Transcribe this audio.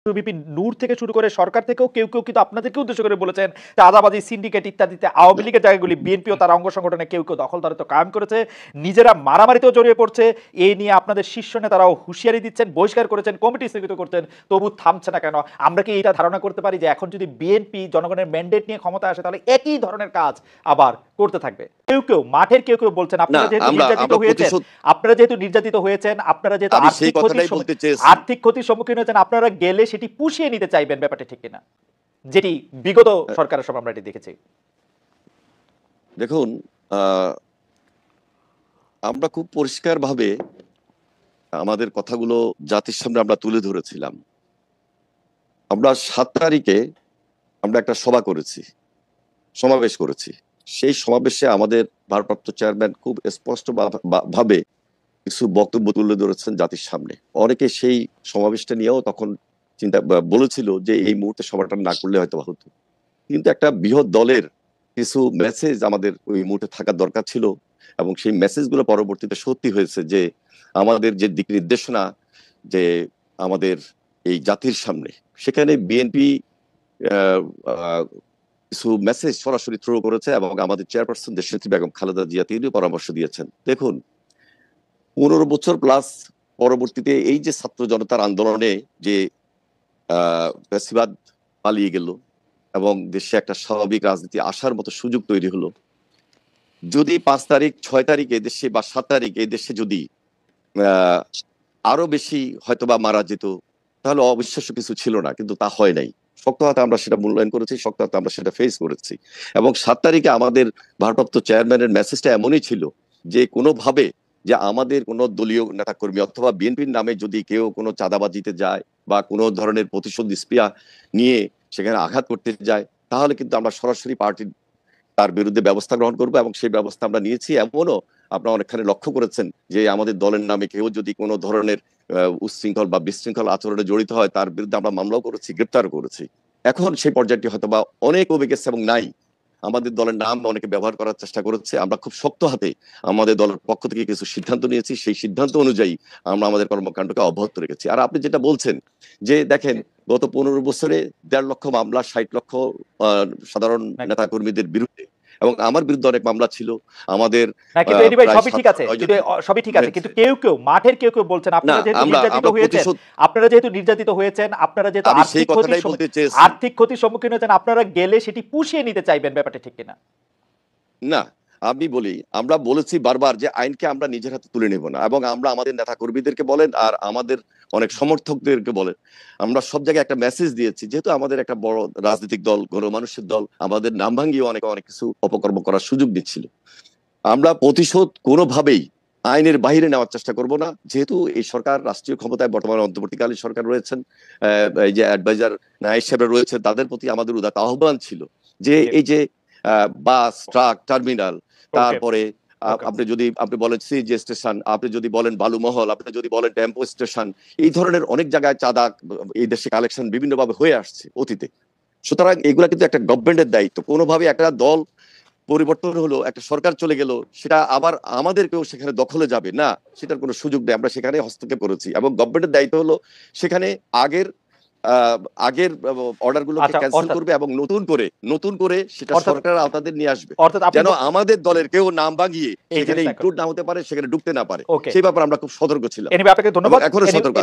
বিপিন নূর থেকে শুরু করে সরকার থেকেও কেউ কিন্তু আপনাদেরকে উদ্দেশ্য করে বলেছেন চাঁদাবাজি সিন্ডিকেট ইত্যাদিতে আওয়ামী লীগের জায়গাগুলি বিএনপি ও তার অঙ্গ সংগঠনে কেউ দখলদারিত্ব কায়েম করেছে, নিজেরা মারামারিতেও জড়িয়ে পড়ছে। এই নিয়ে আপনাদের শীর্ষ নেতারাও হুঁশিয়ারি দিচ্ছেন, বহিষ্কার করেছেন, কমিটি স্থগিত করছেন, তবু থামছে না কেন? আমরা কি এটা ধারণা করতে পারি যে এখন যদি বিএনপি জনগণের ম্যান্ডেট নিয়ে ক্ষমতা আসে তাহলে একই ধরনের কাজ আবার করতে থাকবে? কেউ মাঠের কেউ বলছেন আপনারা যেহেতু নির্যাতিত হয়েছেন, আপনারা যেহেতু আর্থিক ক্ষতির সম্মুখীন হয়েছেন, আপনারা গেলে সেটি পুষিয়ে নিতে চাইবেন, ব্যাপারটা ঠিক কিনা? যেটি বিগত সরকারের সময় আমরা এটি দেখেছি। দেখুন, আমরা খুব পরিষ্কার ভাবে আমাদের কথাগুলো জাতির সামনে আমরা তুলে ধরেছিলাম। আমরা 7 তারিখে আমরা একটা সমাবেশ করেছি। সেই সমাবেশে আমাদের ভারপ্রাপ্ত চেয়ারম্যান খুব স্পষ্ট ভাবে কিছু বক্তব্য তুলে ধরেছেন জাতির সামনে। অনেকে সেই সমাবেশটা নিয়েও তখন বলেছিল যে এই মুহূর্তে সভাটা না করলে হয়তো হতো, কিন্তু একটা বৃহৎ দলের কিছু মেসেজ আমাদের ওই মুহূর্তে থাকার দরকার ছিল, এবং সেই মেসেজগুলো পরবর্তীতে সত্যি হয়েছে যে আমাদের যে দিক নির্দেশনা যে আমাদের এই জাতির সামনে, সেখানে বিএনপি কিছু মেসেজ সরাসরি থ্রো করেছে এবং আমাদের চেয়ারপারসন দেশনেত্রী বেগম খালেদা জিয়া তিনিও পরামর্শ দিয়েছেন। দেখুন, 15 বছর প্লাস পরবর্তীতে এই যে ছাত্র জনতার আন্দোলনে যে ফ্যাসিবাদ পালিয়ে গেল এবং দেশে একটা স্বাভাবিক রাজনীতি আসার মতো সুযোগ তৈরি হলো, যদি 5 তারিখ 6 তারিখ এই দেশে বা 7 তারিখ এই দেশে যদি আরো বেশি হয়তোবা মারা যেত তাহলে অবিশ্বাস্য কিছু ছিল না, কিন্তু তা হয় নাই। শক্ত হাতে আমরা সেটা মূল্যায়ন করেছি, শক্ত হাতে আমরা সেটা ফেস করেছি। এবং 7 তারিখে আমাদের ভারপ্রাপ্ত চেয়ারম্যানের মেসেজটা এমনই ছিল যে কোনোভাবে যে আমাদের কোনো দলীয় নেতাকর্মী অথবা বিএনপির নামে যদি কেউ কোনো চাঁদাবাজিতে যায় বা কোনো ধরনের প্রতিশোধ স্পৃহা নিয়ে সেখানে আঘাত করতে যায়, তাহলে কিন্তু আমরা সরাসরি পার্টির তার বিরুদ্ধে ব্যবস্থা গ্রহণ করবো, এবং সেই ব্যবস্থা আমরা নিয়েছি। এমনও আপনারা অনেকখানি লক্ষ্য করেছেন যে আমাদের দলের নামে কেউ যদি কোনো ধরনের উচ্ছৃঙ্খল বা বিশৃঙ্খল আচরণে জড়িত হয় তার বিরুদ্ধে আমরা মামলাও করেছি, গ্রেপ্তারও করেছি। এখন সেই পর্যায়টি হয়তো বা অনেক কমে গেছে এবং নাই। আমাদের দলের নাম অনেকে ব্যবহার করার চেষ্টা করেছে। আমরা খুব শক্ত হাতে আমাদের দলের পক্ষ থেকে কিছু সিদ্ধান্ত নিয়েছি, সেই সিদ্ধান্ত অনুযায়ী আমরা আমাদের কর্মকাণ্ডকে অব্যাহত রেখেছি। আর আপনি যেটা বলছেন যে দেখেন, গত 15 বছরে 1.5 লক্ষ মামলা, 60 লক্ষ সাধারণ নেতাকর্মীদের বিরুদ্ধে, এবং আমার বিরুদ্ধে অনেক মামলা ছিল। আমাদের সবই ঠিক আছে, কিন্তু কেউ মাঠের কেউ বলছেন আপনারা যেহেতু নির্যাতিত হয়েছেন, আপনারা যেহেতু আর্থিক ক্ষতির সম্মুখীন হয়েছেন, আপনারা গেলে সেটি পুষিয়ে নিতে চাইবেন, ব্যাপারটা ঠিক কিনা? না, আমি বলি, আমরা বলেছি বারবার যে আইনকে আমরা নিজের হাতে তুলে নেব না, এবং আমরা আমাদের নেতা কর্মীদেরকে বলেন আর আমাদের অনেক সমর্থকদেরকে বলেন, আমরা সব জায়গায় একটা মেসেজ দিয়েছি। যেহেতু আমাদের একটা বড় রাজনৈতিক দল, গণমানুষের দল, আমাদের নাম ভাঙিয়ে অনেক কিছু অপকর্ম করার সুযোগ দিচ্ছিল। আমরা প্রতিশোধ কোনোভাবেই আইনের বাইরে নেওয়ার চেষ্টা করব না। যেহেতু এই সরকার রাষ্ট্রীয় ক্ষমতায় বর্তমানে অন্তর্বর্তীকালীন সরকার রয়েছেন, এই যে অ্যাডভাইজার নায়েক সাহেবরা রয়েছে, তাদের প্রতি আমাদের উদাত্ত আহ্বান ছিল যে এই যে বাস, ট্রাক টার্মিনাল, তারপরে আপনি বলেন সিএনজি স্টেশন, আপনি যদি বলেন বালুমহল, আপনি যদি বলেন টেম্পো স্টেশন, এই ধরনের অনেক জায়গায় চাঁদা এই দেশে কালেকশন বিভিন্নভাবে হয়ে আসছে অতীতে। সুতরাং এগুলা কিন্তু একটা গভর্নমেন্টের দায়িত্ব। কোনোভাবে একটা দল পরিবর্তন হলো, একটা সরকার চলে গেল, সেটা আবার আমাদেরকেও সেখানে দখলে যাবে না, সেটার কোনো সুযোগ নেই। আমরা সেখানে হস্তক্ষেপ করেছি, এবং গভর্নমেন্টের দায়িত্ব হলো সেখানে আগের অর্ডার গুলোকে ক্যান্সেল করবে এবং নতুন করে সেটা সরকারের আওতাদের নিয়ে আসবে, যেন আমাদের দলের কেউ নাম ভাঙিয়ে সেখানে ইনক্লুড না হতে পারে, সেখানে ঢুকতে না পারে। সেই ব্যাপারে আমরা খুব সতর্ক ছিলাম, এখনো সতর্ক।